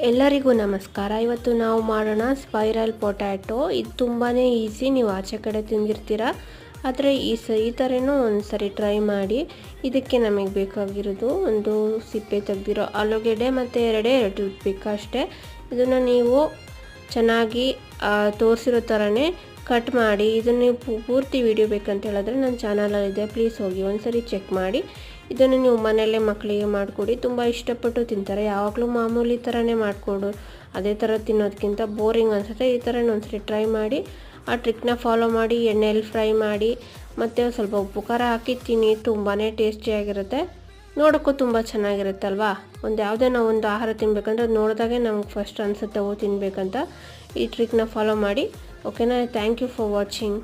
ಎಲ್ಲರಿಗೂ ನಮಸ್ಕಾರ. ಇವತ್ತು ನಾವು ಮಾಡೋಣ ಸ್ಪೈರಲ್ ಪೊಟ್ಯಾಟೊ. ಇದು ತುಂಬಾ ಈಸಿ. ನೀವು ಆಚೆ ಕಡೆ ತಿಂದಿರ್ತೀರ, ಆದರೆ ಈ ಥರನೂ ಒಂದು ಸರಿ ಟ್ರೈ ಮಾಡಿ. ಇದಕ್ಕೆ ನಮಗೆ ಬೇಕಾಗಿರೋದು ಒಂದು ಸಿಪ್ಪೆ ತೆಗೆದಿರೋ ಆಲೂಗೆಡ್ಡೆ ಮತ್ತು ಎರಡೇ ಟೂತ್ ಪಿಕ್ ಅಷ್ಟೇ. ಇದನ್ನು ನೀವು ಚೆನ್ನಾಗಿ ತೋರಿಸಿರೋ ಥರನೇ ಕಟ್ ಮಾಡಿ. ಇದನ್ನು ನೀವು ಪೂರ್ತಿ ವಿಡಿಯೋ ಬೇಕಂತ ಹೇಳಿದ್ರೆ ನನ್ನ ಚಾನಲಲ್ಲಿದೆ, ಪ್ಲೀಸ್ ಹೋಗಿ ಒಂದ್ಸರಿ ಚೆಕ್ ಮಾಡಿ. ಇದನ್ನು ನೀವು ಮನೆಯಲ್ಲೇ ಮಕ್ಕಳಿಗೆ ಮಾಡಿಕೊಡಿ, ತುಂಬ ಇಷ್ಟಪಟ್ಟು ತಿಂತಾರೆ. ಯಾವಾಗಲೂ ಮಾಮೂಲಿ ಥರನೇ ಮಾಡಿಕೊಡು, ಅದೇ ಥರ ತಿನ್ನೋದಕ್ಕಿಂತ ಬೋರಿಂಗ್ ಅನಿಸುತ್ತೆ. ಈ ಥರನೇ ಒಂದ್ಸರಿ ಟ್ರೈ ಮಾಡಿ. ಆ ಟ್ರಿಕ್ನ ಫಾಲೋ ಮಾಡಿ, ಎಣ್ಣೆಯಲ್ಲಿ ಫ್ರೈ ಮಾಡಿ ಮತ್ತು ಸ್ವಲ್ಪ ಉಪ್ಪು ಖಾರ ಹಾಕಿ ತಿನ್ನಿ. ತುಂಬಾ ಟೇಸ್ಟಿಯಾಗಿರುತ್ತೆ, ನೋಡೋಕ್ಕೂ ತುಂಬ ಚೆನ್ನಾಗಿರುತ್ತಲ್ವಾ. ಯಾವುದೇ ನಾವು ಒಂದು ಆಹಾರ ತಿನ್ನಬೇಕಂದ್ರೆ ಅದು ನೋಡಿದಾಗೆ ನಮ್ಗೆ ಫಸ್ಟ್ ಅನಿಸುತ್ತೆ ತಿನ್ನಬೇಕಂತ. ಈ ಟ್ರಿಕ್ನ ಫಾಲೋ ಮಾಡಿ. ಓಕೆನಾ? Thank you for watching.